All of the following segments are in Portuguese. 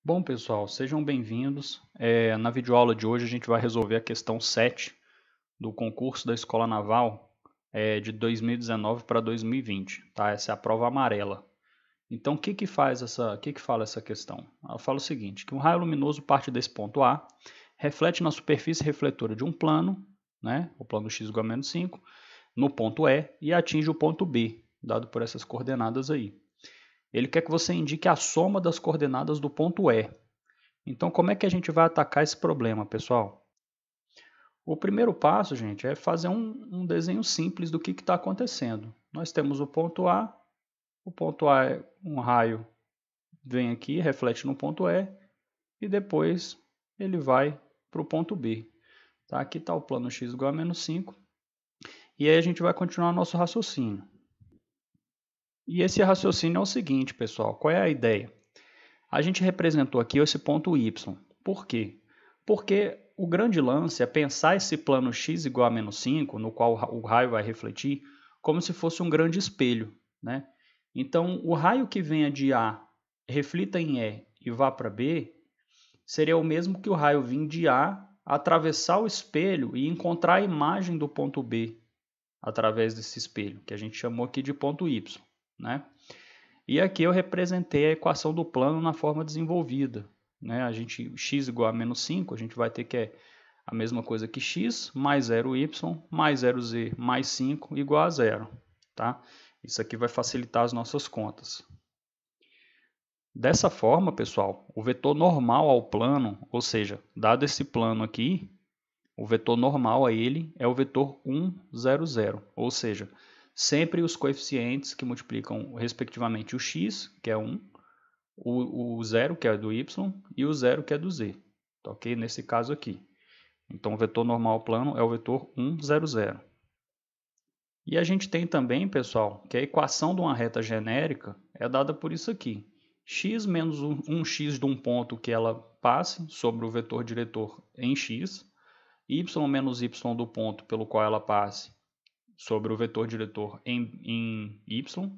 Bom, pessoal, sejam bem-vindos. Na videoaula de hoje a gente vai resolver a questão 7 do concurso da Escola Naval de 2019 para 2020, tá? Essa é a prova amarela. Então, o que fala essa questão? Ela fala o seguinte, que um raio luminoso parte desse ponto A, reflete na superfície refletora de um plano, né, o plano x igual a menos 5, no ponto E atinge o ponto B, dado por essas coordenadas aí. Ele quer que você indique a soma das coordenadas do ponto E. Então, como é que a gente vai atacar esse problema, pessoal? O primeiro passo, gente, é fazer um desenho simples do que está acontecendo. Nós temos o ponto A é um raio, vem aqui, reflete no ponto E depois ele vai para o ponto B. Tá? Aqui está o plano x igual a menos 5, e aí a gente vai continuar nosso raciocínio. E esse raciocínio é o seguinte, pessoal, qual é a ideia? A gente representou aqui esse ponto y. Por quê? Porque o grande lance é pensar esse plano x igual a menos 5, no qual o raio vai refletir, como se fosse um grande espelho, né? Então, o raio que venha de A, reflita em E vá para B, seria o mesmo que o raio vir de A, atravessar o espelho e encontrar a imagem do ponto B através desse espelho, que a gente chamou aqui de ponto y, né? E aqui eu representei a equação do plano na forma desenvolvida. Né? A gente, x igual a menos 5, a gente vai ter que é a mesma coisa que x mais 0y mais 0z mais 5 igual a 0. Tá? Isso aqui vai facilitar as nossas contas. Dessa forma, pessoal, o vetor normal ao plano, ou seja, dado esse plano aqui, o vetor normal a ele é o vetor 1, 0, 0. Ou seja, sempre os coeficientes que multiplicam respectivamente o x, que é 1, o 0, que é do y, e o 0, que é do z. Tá ok? Nesse caso aqui. Então, o vetor normal plano é o vetor 1, 0, 0. E a gente tem também, pessoal, que a equação de uma reta genérica é dada por isso aqui. X menos 1x de um ponto que ela passe sobre o vetor diretor em x, y menos y do ponto pelo qual ela passe sobre o vetor diretor em y,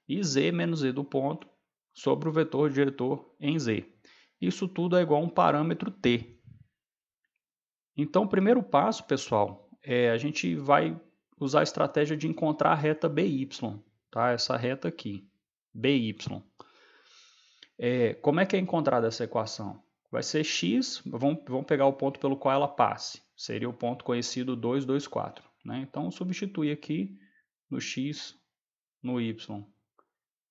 e z menos z do ponto sobre o vetor diretor em z. Isso tudo é igual a um parâmetro t. Então, o primeiro passo, pessoal, a gente vai usar a estratégia de encontrar a reta BY, tá? Essa reta aqui, BY. Como é que é encontrada essa equação? Vai ser x, vamos pegar o ponto pelo qual ela passe, seria o ponto conhecido 2, 2, 4. Né? Então, substitui aqui no x, no y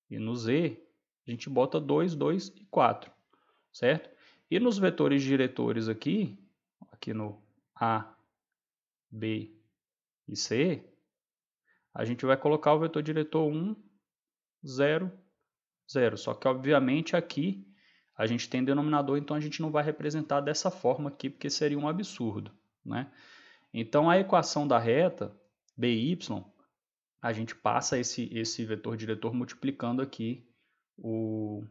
e no z, a gente bota 2, 2 e 4, certo? E nos vetores diretores aqui no A, B e C, a gente vai colocar o vetor diretor 1, 0, 0. Só que, obviamente, aqui a gente tem denominador, então a gente não vai representar dessa forma aqui, porque seria um absurdo. Né? Então, a equação da reta, BY, a gente passa esse vetor diretor multiplicando aqui o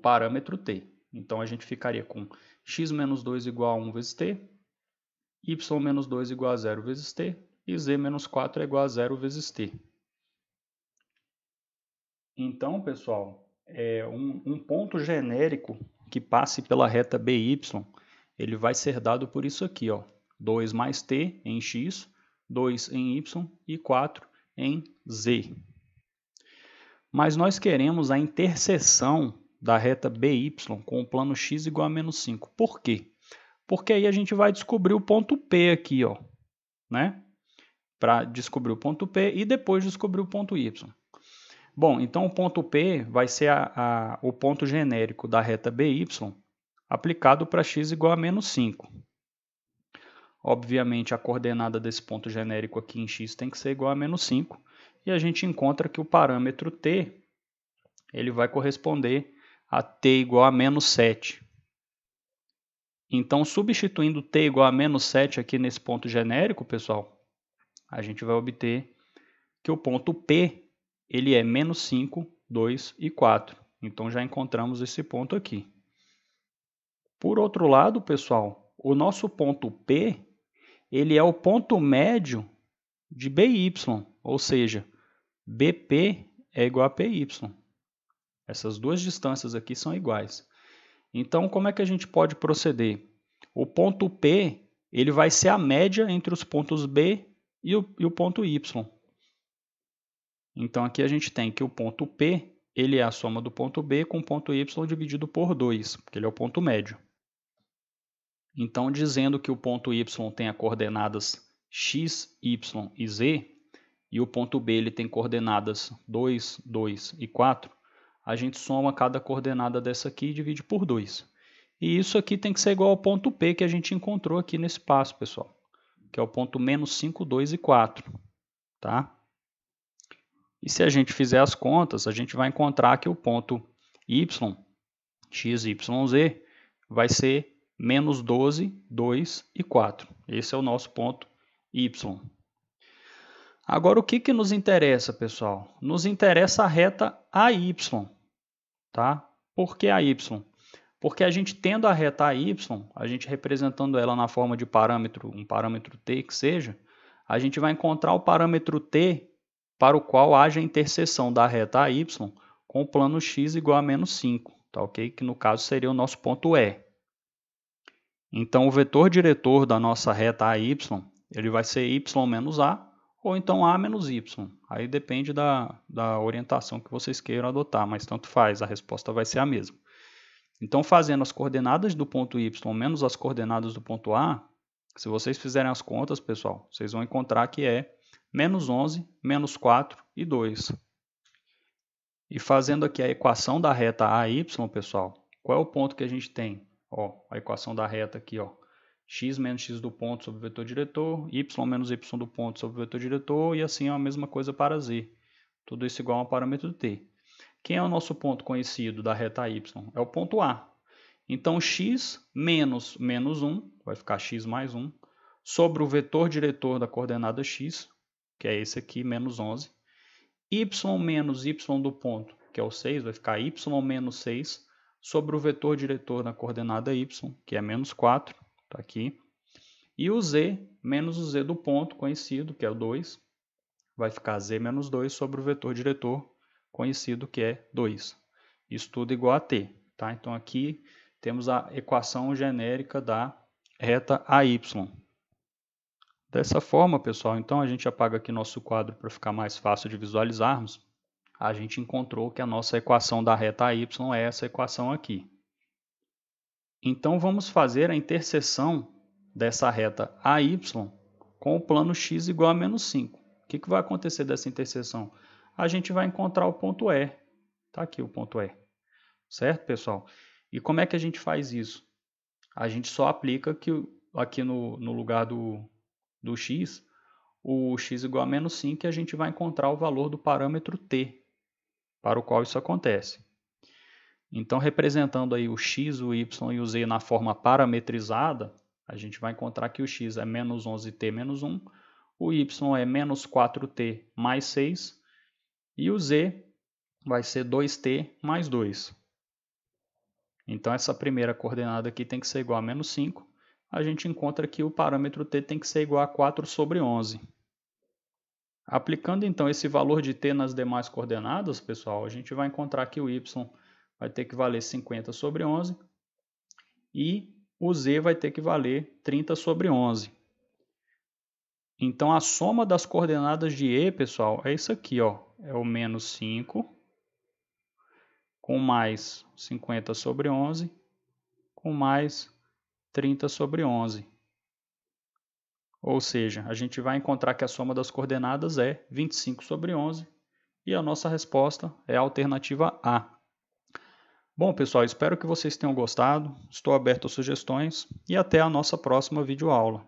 parâmetro t. Então, a gente ficaria com x menos 2 igual a 1 vezes t, y menos 2 igual a 0 vezes t, e z menos 4 é igual a 0 vezes t. Então, pessoal, um ponto genérico que passe pela reta BY, ele vai ser dado por isso aqui, ó, 2 mais t em x, 2 em y e 4 em z. Mas nós queremos a interseção da reta BY com o plano x igual a menos 5. Por quê? Porque aí a gente vai descobrir o ponto P aqui, ó, né? Para descobrir o ponto P e depois descobrir o ponto Y. Bom, então o ponto P vai ser o ponto genérico da reta BY aplicado para x igual a menos 5. Obviamente, a coordenada desse ponto genérico aqui em x tem que ser igual a menos 5. E a gente encontra que o parâmetro t ele vai corresponder a t igual a menos 7. Então, substituindo t igual a menos 7 aqui nesse ponto genérico, pessoal, a gente vai obter que o ponto P ele é menos 5, 2 e 4. Então, já encontramos esse ponto aqui. Por outro lado, pessoal, o nosso ponto P ele é o ponto médio de BY, ou seja, BP é igual a PY. Essas duas distâncias aqui são iguais. Então, como é que a gente pode proceder? O ponto P ele vai ser a média entre os pontos B e o ponto Y. Então, aqui a gente tem que o ponto P ele é a soma do ponto B com o ponto Y dividido por 2, porque ele é o ponto médio. Então, dizendo que o ponto Y tem as coordenadas x, y e z, e o ponto B ele tem coordenadas 2, 2 e 4, a gente soma cada coordenada dessa aqui e divide por 2. E isso aqui tem que ser igual ao ponto P que a gente encontrou aqui nesse passo, pessoal, que é o ponto menos 5, 2 e 4. Tá? E se a gente fizer as contas, a gente vai encontrar que o ponto y, x, y, z, vai ser menos 12, 2 e 4. Esse é o nosso ponto y. Agora, o que nos interessa, pessoal? Nos interessa a reta AY. Tá? Por que AY? Porque a gente tendo a reta AY, a gente representando ela na forma de parâmetro, um parâmetro t que seja, a gente vai encontrar o parâmetro t para o qual haja interseção da reta AY com o plano x igual a menos 5, tá ok? Que no caso seria o nosso ponto E. Então, o vetor diretor da nossa reta AY, ele vai ser y menos a, ou então a menos y. Aí depende da orientação que vocês queiram adotar, mas tanto faz, a resposta vai ser a mesma. Então, fazendo as coordenadas do ponto y menos as coordenadas do ponto A, se vocês fizerem as contas, pessoal, vocês vão encontrar que é menos 11, menos 4 e 2. E fazendo aqui a equação da reta AY, pessoal, qual é o ponto que a gente tem? Ó, a equação da reta aqui, ó, x menos x do ponto sobre o vetor diretor, y menos y do ponto sobre o vetor diretor, e assim é a mesma coisa para z. Tudo isso igual a um parâmetro t. Quem é o nosso ponto conhecido da reta y? É o ponto A. Então, x menos menos 1, vai ficar x mais 1, sobre o vetor diretor da coordenada x, que é esse aqui, menos 11, y menos y do ponto, que é o 6, vai ficar y menos 6, sobre o vetor diretor da coordenada y, que é menos 4, está aqui, e o z menos o z do ponto conhecido, que é o 2, vai ficar z menos 2 sobre o vetor diretor conhecido, que é 2. Isso tudo igual a t. Tá? Então, aqui temos a equação genérica da reta AY. Dessa forma, pessoal, então a gente apaga aqui nosso quadro para ficar mais fácil de visualizarmos. A gente encontrou que a nossa equação da reta AY é essa equação aqui. Então, vamos fazer a interseção dessa reta AY com o plano x igual a menos 5. O que vai acontecer dessa interseção? A gente vai encontrar o ponto E. Está aqui o ponto E. Certo, pessoal? E como é que a gente faz isso? A gente só aplica que aqui no lugar do x, o x igual a menos 5, e a gente vai encontrar o valor do parâmetro t, para o qual isso acontece. Então, representando aí o x, o y e o z na forma parametrizada, a gente vai encontrar que o x é menos 11t menos 1, o y é menos 4t mais 6, e o z vai ser 2t mais 2. Então, essa primeira coordenada aqui tem que ser igual a menos 5. A gente encontra que o parâmetro t tem que ser igual a 4 sobre 11. Aplicando, então, esse valor de t nas demais coordenadas, pessoal, a gente vai encontrar que o y vai ter que valer 50 sobre 11 e o z vai ter que valer 30 sobre 11. Então, a soma das coordenadas de E, pessoal, é isso aqui, ó, é o menos 5 com mais 50 sobre 11 com mais 30 sobre 11. Ou seja, a gente vai encontrar que a soma das coordenadas é 25 sobre 11 e a nossa resposta é a alternativa A. Bom, pessoal, espero que vocês tenham gostado. Estou aberto a sugestões e até a nossa próxima videoaula.